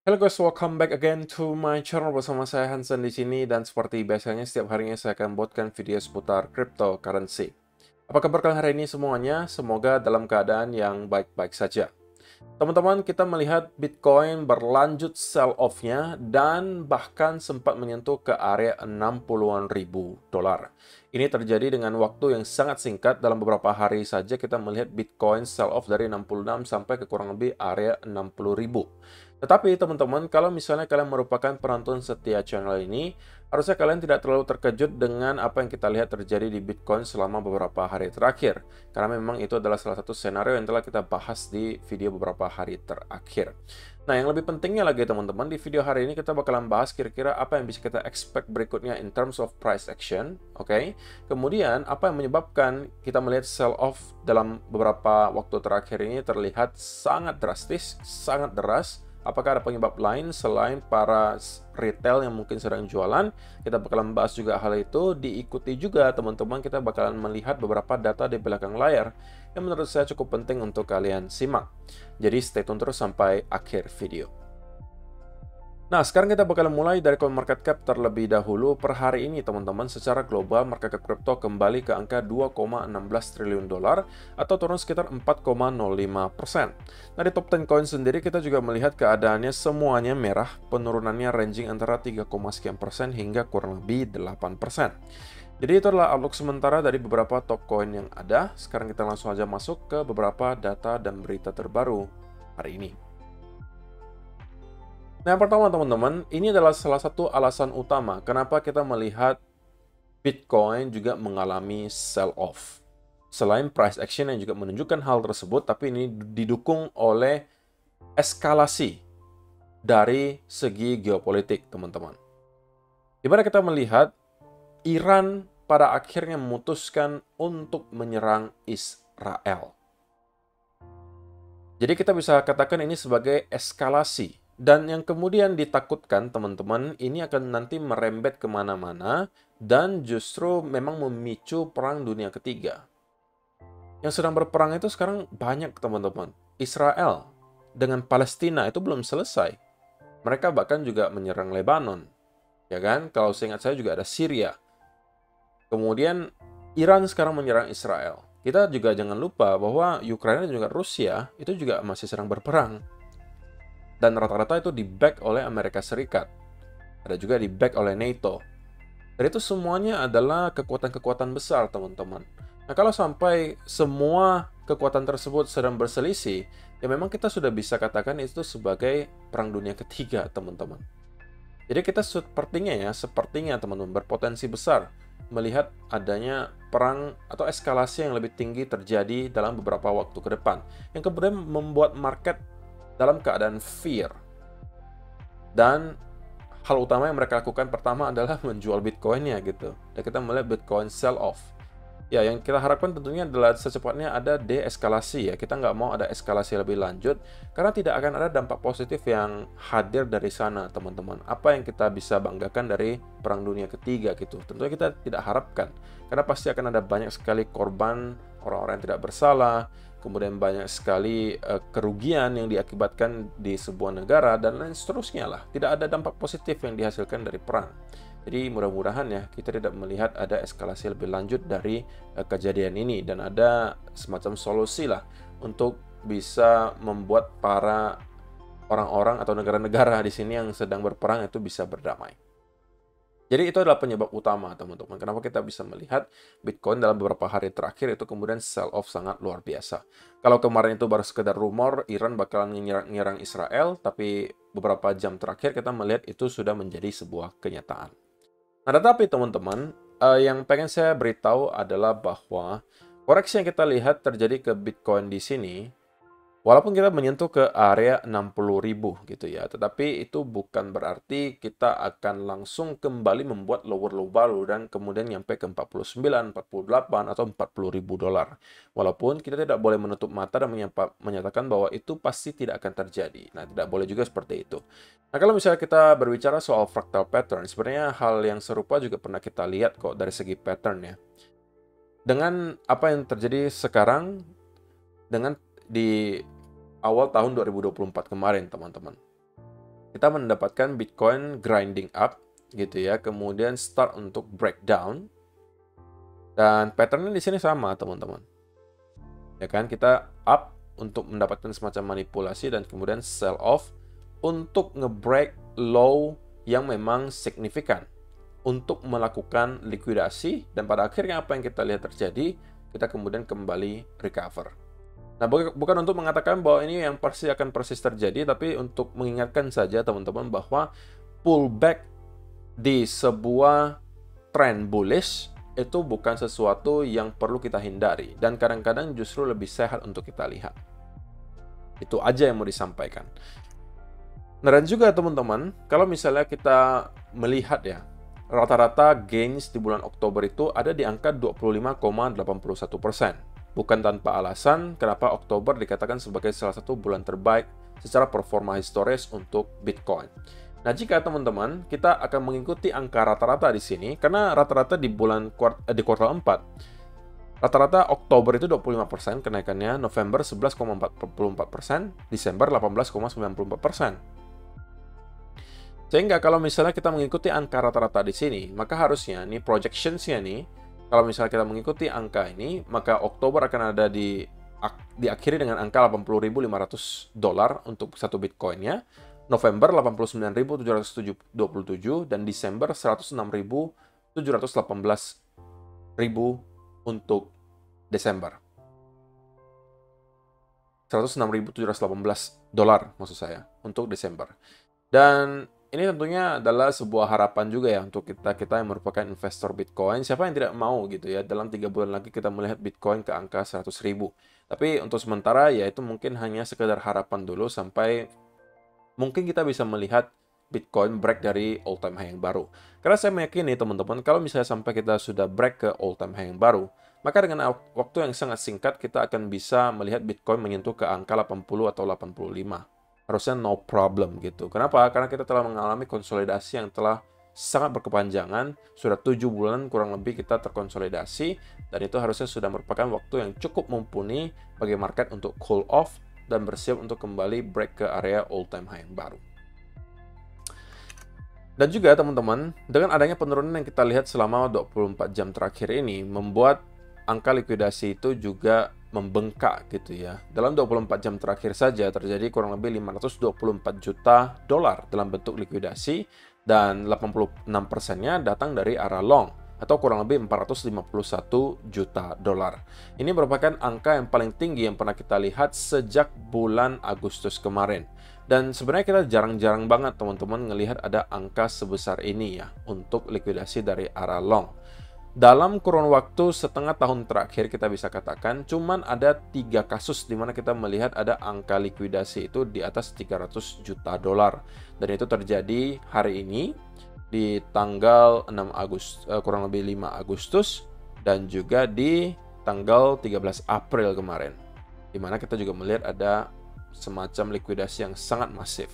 Hello guys, welcome back again to my channel bersama saya Hansen di sini dan seperti biasanya setiap harinya saya akan buatkan video seputar cryptocurrency. Apa kabar kalian hari ini semuanya? Semoga dalam keadaan yang baik-baik saja. Teman-teman, kita melihat Bitcoin berlanjut sell off-nya dan bahkan sempat menyentuh ke area 60-an ribu dolar. Ini terjadi dengan waktu yang sangat singkat, dalam beberapa hari saja kita melihat Bitcoin sell off dari 66 sampai ke kurang lebih area 60 ribu. Tetapi teman-teman, kalau misalnya kalian merupakan penonton setia channel ini, harusnya kalian tidak terlalu terkejut dengan apa yang kita lihat terjadi di Bitcoin selama beberapa hari terakhir. Karena memang itu adalah salah satu skenario yang telah kita bahas di video beberapa hari terakhir. Nah, yang lebih pentingnya lagi teman-teman, di video hari ini kita bakalan bahas kira-kira apa yang bisa kita expect berikutnya in terms of price action, oke? Kemudian, apa yang menyebabkan kita melihat sell off dalam beberapa waktu terakhir ini terlihat sangat drastis, sangat deras. Apakah ada penyebab lain selain para retail yang mungkin sedang jualan? Kita bakalan bahas juga hal itu. Diikuti juga teman-teman, kita bakalan melihat beberapa data di belakang layar yang menurut saya cukup penting untuk kalian simak. Jadi stay tune terus sampai akhir video. Nah, sekarang kita bakal mulai dari CoinMarketCap terlebih dahulu. Per hari ini, teman-teman, secara global, market cap kripto kembali ke angka 2,16 triliun dolar atau turun sekitar 4,05%. Nah, di top 10 coin sendiri, kita juga melihat keadaannya semuanya merah, penurunannya ranging antara 3, sekian persen hingga kurang lebih 8%. Jadi itu adalah outlook sementara dari beberapa top coin yang ada. Sekarang kita langsung aja masuk ke beberapa data dan berita terbaru hari ini. Nah, yang pertama teman-teman, ini adalah salah satu alasan utama kenapa kita melihat Bitcoin juga mengalami sell-off. Selain price action yang juga menunjukkan hal tersebut, tapi ini didukung oleh eskalasi dari segi geopolitik, teman-teman. Di mana kita melihat Iran pada akhirnya memutuskan untuk menyerang Israel. Jadi kita bisa katakan ini sebagai eskalasi. Dan yang kemudian ditakutkan teman-teman, ini akan nanti merembet kemana-mana dan justru memang memicu perang dunia ketiga. Yang sedang berperang itu sekarang banyak teman-teman. Israel dengan Palestina itu belum selesai. Mereka bahkan juga menyerang Lebanon. Ya kan? Kalau seingat saya juga ada Syria. Kemudian Iran sekarang menyerang Israel. Kita juga jangan lupa bahwa Ukraina dan juga Rusia itu juga masih sedang berperang. Dan rata-rata itu di-back oleh Amerika Serikat. Ada juga di-back oleh NATO. Dan itu semuanya adalah kekuatan-kekuatan besar, teman-teman. Nah, kalau sampai semua kekuatan tersebut sedang berselisih, ya memang kita sudah bisa katakan itu sebagai perang dunia ketiga, teman-teman. Jadi kita sepertinya teman-teman, berpotensi besar melihat adanya perang atau eskalasi yang lebih tinggi terjadi dalam beberapa waktu ke depan. Yang kemudian membuat market dalam keadaan fear. Dan hal utama yang mereka lakukan pertama adalah menjual Bitcoin-nya gitu. Dan kita melihat Bitcoin sell off. Ya, yang kita harapkan tentunya adalah secepatnya ada deeskalasi ya. Kita nggak mau ada eskalasi lebih lanjut, karena tidak akan ada dampak positif yang hadir dari sana, teman-teman. Apa yang kita bisa banggakan dari Perang Dunia Ketiga gitu. Tentunya kita tidak harapkan, karena pasti akan ada banyak sekali korban, orang-orang yang tidak bersalah, kemudian banyak sekali kerugian yang diakibatkan di sebuah negara, dan lain seterusnya lah. Tidak ada dampak positif yang dihasilkan dari perang. Jadi mudah-mudahan ya kita tidak melihat ada eskalasi lebih lanjut dari kejadian ini, dan ada semacam solusi lah untuk bisa membuat para orang-orang atau negara-negara di sini yang sedang berperang itu bisa berdamai. Jadi itu adalah penyebab utama teman-teman, kenapa kita bisa melihat Bitcoin dalam beberapa hari terakhir itu kemudian sell off sangat luar biasa. Kalau kemarin itu baru sekedar rumor Iran bakalan nyerang Israel, tapi beberapa jam terakhir kita melihat itu sudah menjadi sebuah kenyataan. Nah, tetapi teman-teman, yang pengen saya beritahu adalah bahwa koreksi yang kita lihat terjadi ke Bitcoin di sini, walaupun kita menyentuh ke area 60.000 gitu ya, tetapi itu bukan berarti kita akan langsung kembali membuat lower low baru dan kemudian nyampe ke 49, 48, atau 40.000 dolar. Walaupun kita tidak boleh menutup mata dan menyatakan bahwa itu pasti tidak akan terjadi. Nah, tidak boleh juga seperti itu. Nah, kalau misalnya kita berbicara soal fractal pattern, sebenarnya hal yang serupa juga pernah kita lihat kok dari segi pattern ya. Dengan apa yang terjadi sekarang, dengan di awal tahun 2024 kemarin, teman-teman. kita mendapatkan Bitcoin grinding up gitu ya, kemudian start untuk breakdown, dan patternnya di sini sama teman-teman. Ya kan, kita up untuk mendapatkan semacam manipulasi dan kemudian sell off untuk nge-break low yang memang signifikan untuk melakukan likuidasi, dan pada akhirnya apa yang kita lihat terjadi, kita kemudian kembali recover. Nah, bukan untuk mengatakan bahwa ini yang pasti akan persis terjadi, tapi untuk mengingatkan saja teman-teman bahwa pullback di sebuah trend bullish itu bukan sesuatu yang perlu kita hindari, dan kadang-kadang justru lebih sehat untuk kita lihat. Itu aja yang mau disampaikan. Nah, dan juga teman-teman, kalau misalnya kita melihat ya, rata-rata gains di bulan Oktober itu ada di angka 25,81%. Bukan tanpa alasan kenapa Oktober dikatakan sebagai salah satu bulan terbaik secara performa historis untuk Bitcoin. Nah, jika teman-teman kita akan mengikuti angka rata-rata di sini, karena rata-rata di kuartal 4, rata-rata Oktober itu 25% kenaikannya, November 11,44%, Desember 18,94%. Sehingga kalau misalnya kita mengikuti angka rata-rata di sini, maka harusnya nih projections-nya nih, kalau misalnya kita mengikuti angka ini, maka Oktober akan ada diakhiri dengan angka $80.500 untuk satu Bitcoin-nya, November 89.727, dan Desember 106.718.000 untuk Desember. $106.718 maksud saya untuk Desember. Dan ini tentunya adalah sebuah harapan juga ya untuk kita yang merupakan investor Bitcoin. Siapa yang tidak mau gitu ya, dalam 3 bulan lagi kita melihat Bitcoin ke angka 100.000. Tapi untuk sementara ya itu mungkin hanya sekedar harapan dulu sampai mungkin kita bisa melihat Bitcoin break dari all time high yang baru. Karena saya meyakini teman-teman, kalau misalnya sampai kita sudah break ke all time high yang baru, maka dengan waktu yang sangat singkat kita akan bisa melihat Bitcoin menyentuh ke angka 80 atau 85. Harusnya no problem gitu. Kenapa? Karena kita telah mengalami konsolidasi yang telah sangat berkepanjangan. Sudah 7 bulan kurang lebih kita terkonsolidasi, dan itu harusnya sudah merupakan waktu yang cukup mumpuni bagi market untuk cool off dan bersiap untuk kembali break ke area all time high yang baru. Dan juga teman-teman, dengan adanya penurunan yang kita lihat selama 24 jam terakhir ini, membuat angka likuidasi itu juga membengkak gitu ya. Dalam 24 jam terakhir saja terjadi kurang lebih $524 juta dalam bentuk likuidasi, dan 86%-nya datang dari arah long atau kurang lebih $451 juta. Ini merupakan angka yang paling tinggi yang pernah kita lihat sejak bulan Agustus kemarin. Dan sebenarnya kita jarang-jarang banget teman-teman ngelihat ada angka sebesar ini ya untuk likuidasi dari arah long. Dalam kurun waktu setengah tahun terakhir kita bisa katakan cuman ada 3 kasus di mana kita melihat ada angka likuidasi itu di atas $300 juta. Dan itu terjadi hari ini di tanggal 6 Agustus, kurang lebih 5 Agustus, dan juga di tanggal 13 April kemarin. Di mana kita juga melihat ada semacam likuidasi yang sangat masif.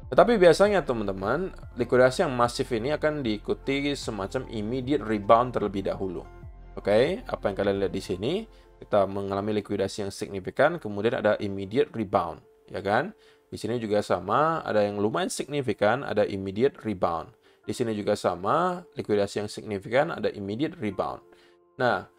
Tetapi biasanya teman-teman, likuidasi yang masif ini akan diikuti semacam immediate rebound terlebih dahulu. Oke, apa yang kalian lihat di sini, kita mengalami likuidasi yang signifikan, kemudian ada immediate rebound, ya kan? Di sini juga sama, ada yang lumayan signifikan, ada immediate rebound. Di sini juga sama, likuidasi yang signifikan, ada immediate rebound. Nah,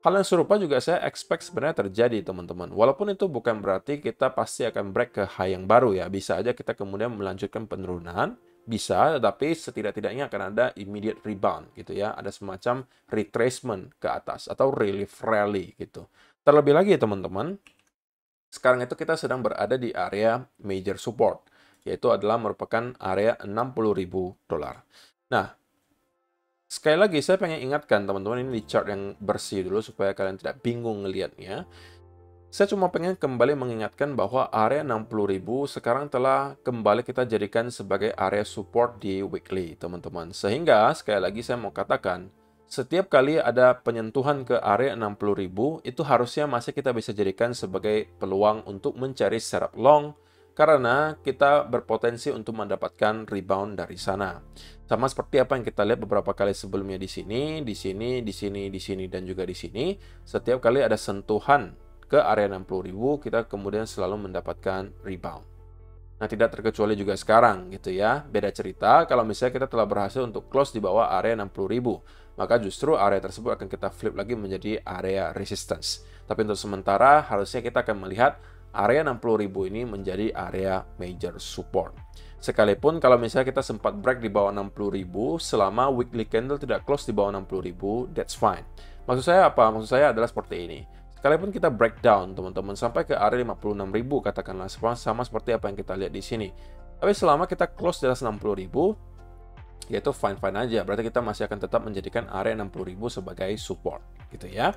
hal yang serupa juga saya expect sebenarnya terjadi teman-teman. Walaupun itu bukan berarti kita pasti akan break ke high yang baru ya. Bisa aja kita kemudian melanjutkan penurunan. Bisa, tetapi setidak-tidaknya akan ada immediate rebound gitu ya. Ada semacam retracement ke atas atau relief rally gitu. Terlebih lagi teman-teman, sekarang itu kita sedang berada di area major support. Yaitu adalah merupakan area $60.000. Nah, sekali lagi, saya pengen ingatkan teman-teman ini di chart yang bersih dulu supaya kalian tidak bingung ngelihatnya. Saya cuma pengen kembali mengingatkan bahwa area 60.000 sekarang telah kembali kita jadikan sebagai area support di weekly, teman-teman. Sehingga, sekali lagi saya mau katakan, setiap kali ada penyentuhan ke area 60.000, itu harusnya masih kita bisa jadikan sebagai peluang untuk mencari setup long, karena kita berpotensi untuk mendapatkan rebound dari sana. Sama seperti apa yang kita lihat beberapa kali sebelumnya di sini, di sini, di sini, di sini, dan juga di sini. Setiap kali ada sentuhan ke area 60.000, kita kemudian selalu mendapatkan rebound. Nah, tidak terkecuali juga sekarang gitu ya. Beda cerita kalau misalnya kita telah berhasil untuk close di bawah area 60.000, maka justru area tersebut akan kita flip lagi menjadi area resistance. Tapi untuk sementara harusnya kita akan melihat area 60.000 ini menjadi area major support. Sekalipun kalau misalnya kita sempat break di bawah 60.000 selama weekly candle tidak close di bawah 60.000, that's fine. Maksud saya apa? Maksud saya adalah seperti ini. Sekalipun kita breakdown teman-teman sampai ke area 56.000 katakanlah sama seperti apa yang kita lihat di sini. Tapi selama kita close di atas 60.000 yaitu fine-fine aja. Berarti kita masih akan tetap menjadikan area 60.000 sebagai support gitu ya.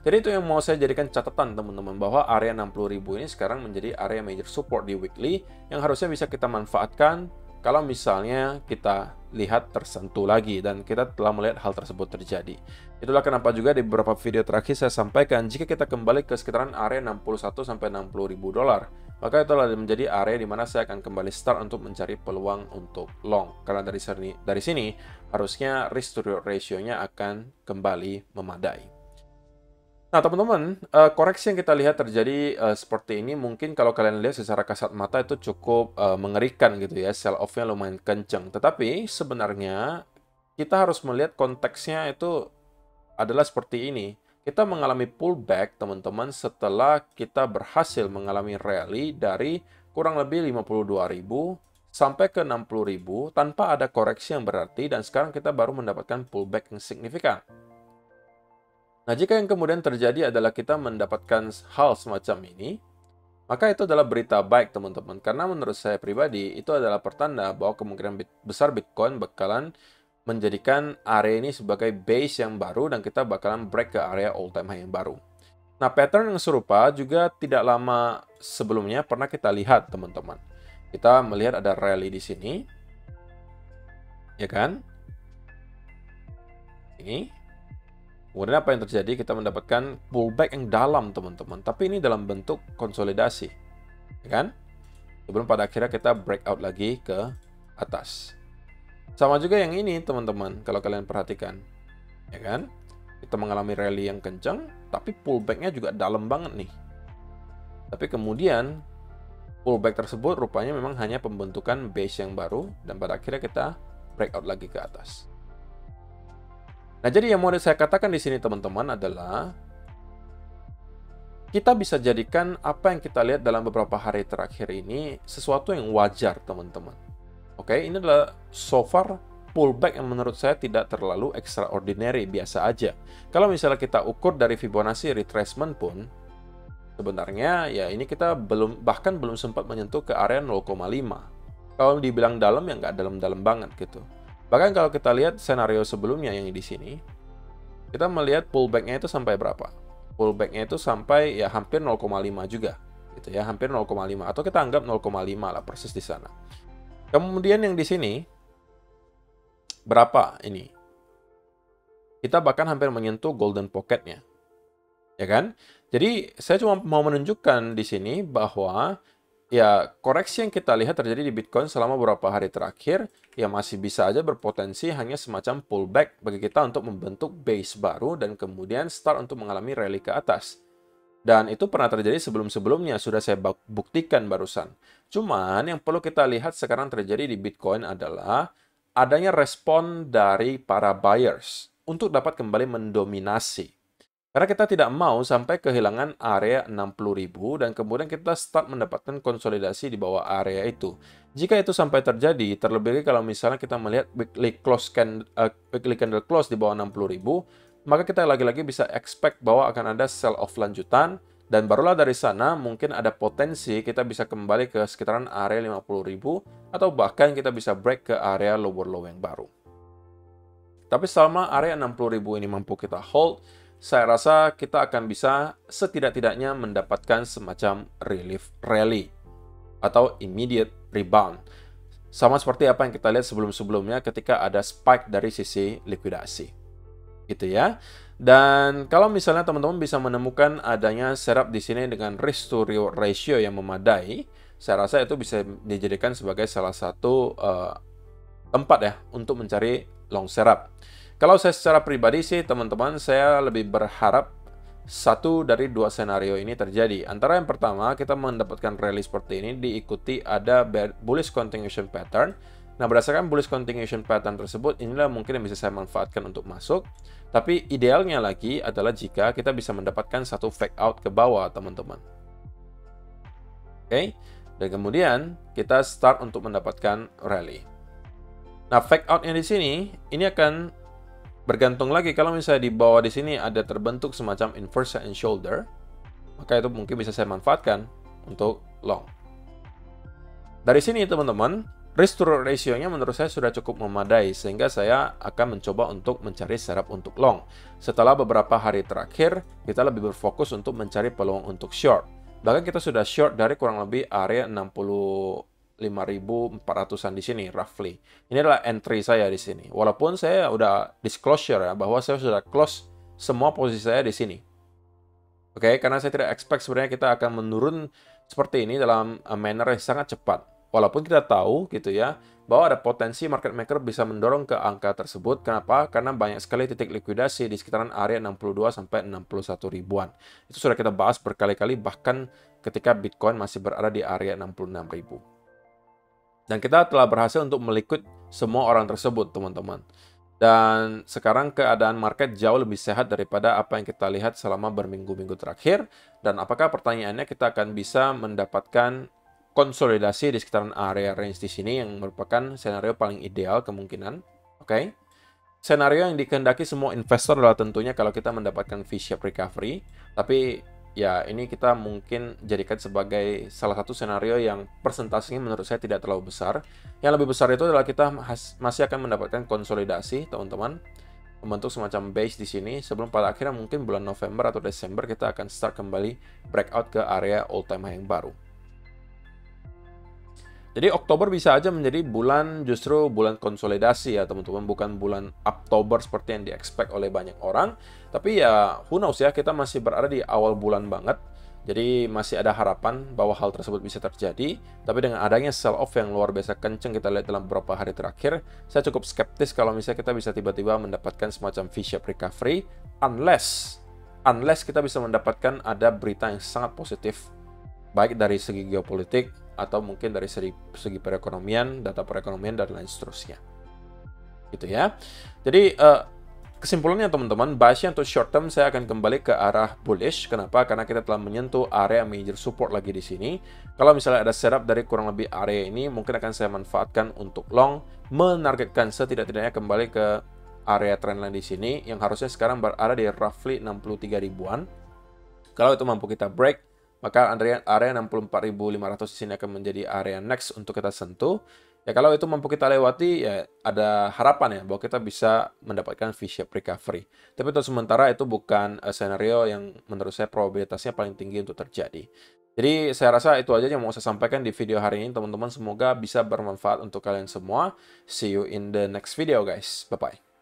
Jadi itu yang mau saya jadikan catatan teman-teman bahwa area 60.000 ini sekarang menjadi area major support di weekly yang harusnya bisa kita manfaatkan kalau misalnya kita lihat tersentuh lagi dan kita telah melihat hal tersebut terjadi. Itulah kenapa juga di beberapa video terakhir saya sampaikan jika kita kembali ke sekitaran area 61 sampai 60.000 dolar, maka itulah menjadi area di mana saya akan kembali start untuk mencari peluang untuk long. Karena dari sini harusnya risk to reward ratio-nya akan kembali memadai. Nah, teman-teman, koreksi yang kita lihat terjadi seperti ini, mungkin kalau kalian lihat secara kasat mata itu cukup mengerikan gitu ya, sell off-nya lumayan kenceng. Tetapi sebenarnya kita harus melihat konteksnya itu adalah seperti ini. Kita mengalami pullback, teman-teman, setelah kita berhasil mengalami rally dari kurang lebih 52.000 sampai ke 60.000 tanpa ada koreksi yang berarti, dan sekarang kita baru mendapatkan pullback yang signifikan. Nah, jika yang kemudian terjadi adalah kita mendapatkan hal semacam ini, maka itu adalah berita baik, teman-teman. Karena menurut saya pribadi, itu adalah pertanda bahwa kemungkinan besar Bitcoin bakalan menjadikan area ini sebagai base yang baru dan kita bakalan break ke area all-time high yang baru. Nah, pattern yang serupa juga tidak lama sebelumnya pernah kita lihat, teman-teman. Kita melihat ada rally di sini. Ya kan? Ini. Kemudian apa yang terjadi? Kita mendapatkan pullback yang dalam, teman-teman. Tapi ini dalam bentuk konsolidasi. Ya kan? Sebelum pada akhirnya kita breakout lagi ke atas. Sama juga yang ini, teman-teman. Kalau kalian perhatikan. Ya kan? Kita mengalami rally yang kencang. Tapi pullback-nya juga dalam banget nih. Tapi kemudian pullback tersebut rupanya memang hanya pembentukan base yang baru. Dan pada akhirnya kita breakout lagi ke atas. Nah, jadi yang mau saya katakan di sini teman-teman adalah kita bisa jadikan apa yang kita lihat dalam beberapa hari terakhir ini sesuatu yang wajar, teman-teman. Oke, ini adalah so far pullback yang menurut saya tidak terlalu extraordinary, biasa aja. Kalau misalnya kita ukur dari Fibonacci retracement pun, sebenarnya ya ini kita bahkan belum sempat menyentuh ke area 0,5. Kalau dibilang dalam ya nggak dalam-dalam banget gitu. Bahkan kalau kita lihat senario sebelumnya yang di sini, kita melihat pullback-nya itu sampai berapa? Pullback-nya itu sampai ya hampir 0,5 juga, gitu ya, hampir 0,5 atau kita anggap 0,5 lah persis di sana. Kemudian yang di sini berapa ini? Kita bahkan hampir menyentuh golden pocket-nya, ya kan? Jadi saya cuma mau menunjukkan di sini bahwa ya, koreksi yang kita lihat terjadi di Bitcoin selama beberapa hari terakhir, ya masih bisa aja berpotensi hanya semacam pullback bagi kita untuk membentuk base baru dan kemudian start untuk mengalami rally ke atas. Dan itu pernah terjadi sebelum-sebelumnya, sudah saya buktikan barusan. Cuman yang perlu kita lihat sekarang terjadi di Bitcoin adalah adanya respon dari para buyers untuk dapat kembali mendominasi. Karena kita tidak mau sampai kehilangan area 60.000 dan kemudian kita start mendapatkan konsolidasi di bawah area itu. Jika itu sampai terjadi, terlebih lagi kalau misalnya kita melihat weekly candle close di bawah 60.000, maka kita lagi-lagi bisa expect bahwa akan ada sell off lanjutan dan barulah dari sana mungkin ada potensi kita bisa kembali ke sekitaran area 50.000 atau bahkan kita bisa break ke area lower low yang baru. Tapi selama area 60.000 ini mampu kita hold, saya rasa kita akan bisa setidak-tidaknya mendapatkan semacam relief rally atau immediate rebound. Sama seperti apa yang kita lihat sebelum-sebelumnya ketika ada spike dari sisi likuidasi. Gitu ya. Dan kalau misalnya teman-teman bisa menemukan adanya setup di sini dengan risk to reward ratio yang memadai, saya rasa itu bisa dijadikan sebagai salah satu tempat ya untuk mencari long setup. Kalau saya secara pribadi sih teman-teman, saya lebih berharap satu dari dua skenario ini terjadi. Antara yang pertama, kita mendapatkan rally seperti ini, diikuti ada bullish continuation pattern. Nah, berdasarkan bullish continuation pattern tersebut, inilah mungkin yang bisa saya manfaatkan untuk masuk. Tapi idealnya lagi adalah jika kita bisa mendapatkan satu fake out ke bawah, teman-teman. Oke, dan kemudian kita start untuk mendapatkan rally. Nah, fake outnya di sini, ini akan bergantung lagi kalau misalnya di bawah di sini ada terbentuk semacam inverse and shoulder, maka itu mungkin bisa saya manfaatkan untuk long. Dari sini teman-teman, risk to reward ratio-nya menurut saya sudah cukup memadai sehingga saya akan mencoba untuk mencari setup untuk long. Setelah beberapa hari terakhir, kita lebih berfokus untuk mencari peluang untuk short. Bahkan kita sudah short dari kurang lebih area 65.400-an di sini, roughly. Ini adalah entry saya di sini. Walaupun saya udah disclosure ya, bahwa saya sudah close semua posisi saya di sini. Oke, karena saya tidak expect sebenarnya kita akan menurun seperti ini dalam manner yang sangat cepat. Walaupun kita tahu gitu ya, bahwa ada potensi market maker bisa mendorong ke angka tersebut. Kenapa? Karena banyak sekali titik likuidasi di sekitaran area 62 sampai 61 ribuan. Itu sudah kita bahas berkali-kali, bahkan ketika Bitcoin masih berada di area 66.000. Dan kita telah berhasil untuk melikut semua orang tersebut, teman-teman. Dan sekarang keadaan market jauh lebih sehat daripada apa yang kita lihat selama berminggu-minggu terakhir. Dan apakah pertanyaannya kita akan bisa mendapatkan konsolidasi di sekitaran area range di sini yang merupakan skenario paling ideal kemungkinan. Oke. Skenario yang dikehendaki semua investor adalah tentunya kalau kita mendapatkan V-shape recovery. Tapi ya, ini kita mungkin jadikan sebagai salah satu skenario yang persentasenya menurut saya tidak terlalu besar. Yang lebih besar itu adalah kita masih akan mendapatkan konsolidasi, teman-teman. Membentuk semacam base di sini. Sebelum pada akhirnya mungkin bulan November atau Desember kita akan start kembali breakout ke area all time high yang baru. Jadi Oktober bisa aja menjadi justru bulan konsolidasi ya teman-teman, bukan bulan Oktober seperti yang di-expect oleh banyak orang. Tapi ya who knows ya, kita masih berada di awal bulan banget. Jadi masih ada harapan bahwa hal tersebut bisa terjadi. Tapi dengan adanya sell off yang luar biasa kenceng kita lihat dalam beberapa hari terakhir, saya cukup skeptis kalau misalnya kita bisa tiba-tiba mendapatkan semacam V-shape recovery unless kita bisa mendapatkan ada berita yang sangat positif baik dari segi geopolitik atau mungkin dari segi perekonomian, data perekonomian, dan lain seterusnya. Gitu ya. Jadi, kesimpulannya teman-teman, biasnya untuk short term saya akan kembali ke arah bullish. Kenapa? Karena kita telah menyentuh area major support lagi di sini. Kalau misalnya ada setup dari kurang lebih area ini, mungkin akan saya manfaatkan untuk long, menargetkan setidak-tidaknya kembali ke area trendline di sini, yang harusnya sekarang berada di roughly 63 ribuan. Kalau itu mampu kita break, maka area 64.500 di sini akan menjadi area next untuk kita sentuh. Ya kalau itu mampu kita lewati, ya ada harapan ya bahwa kita bisa mendapatkan V-shape recovery. Tapi untuk sementara itu bukan skenario yang menurut saya probabilitasnya paling tinggi untuk terjadi. Jadi saya rasa itu aja yang mau saya sampaikan di video hari ini teman-teman. Semoga bisa bermanfaat untuk kalian semua. See you in the next video guys. Bye-bye.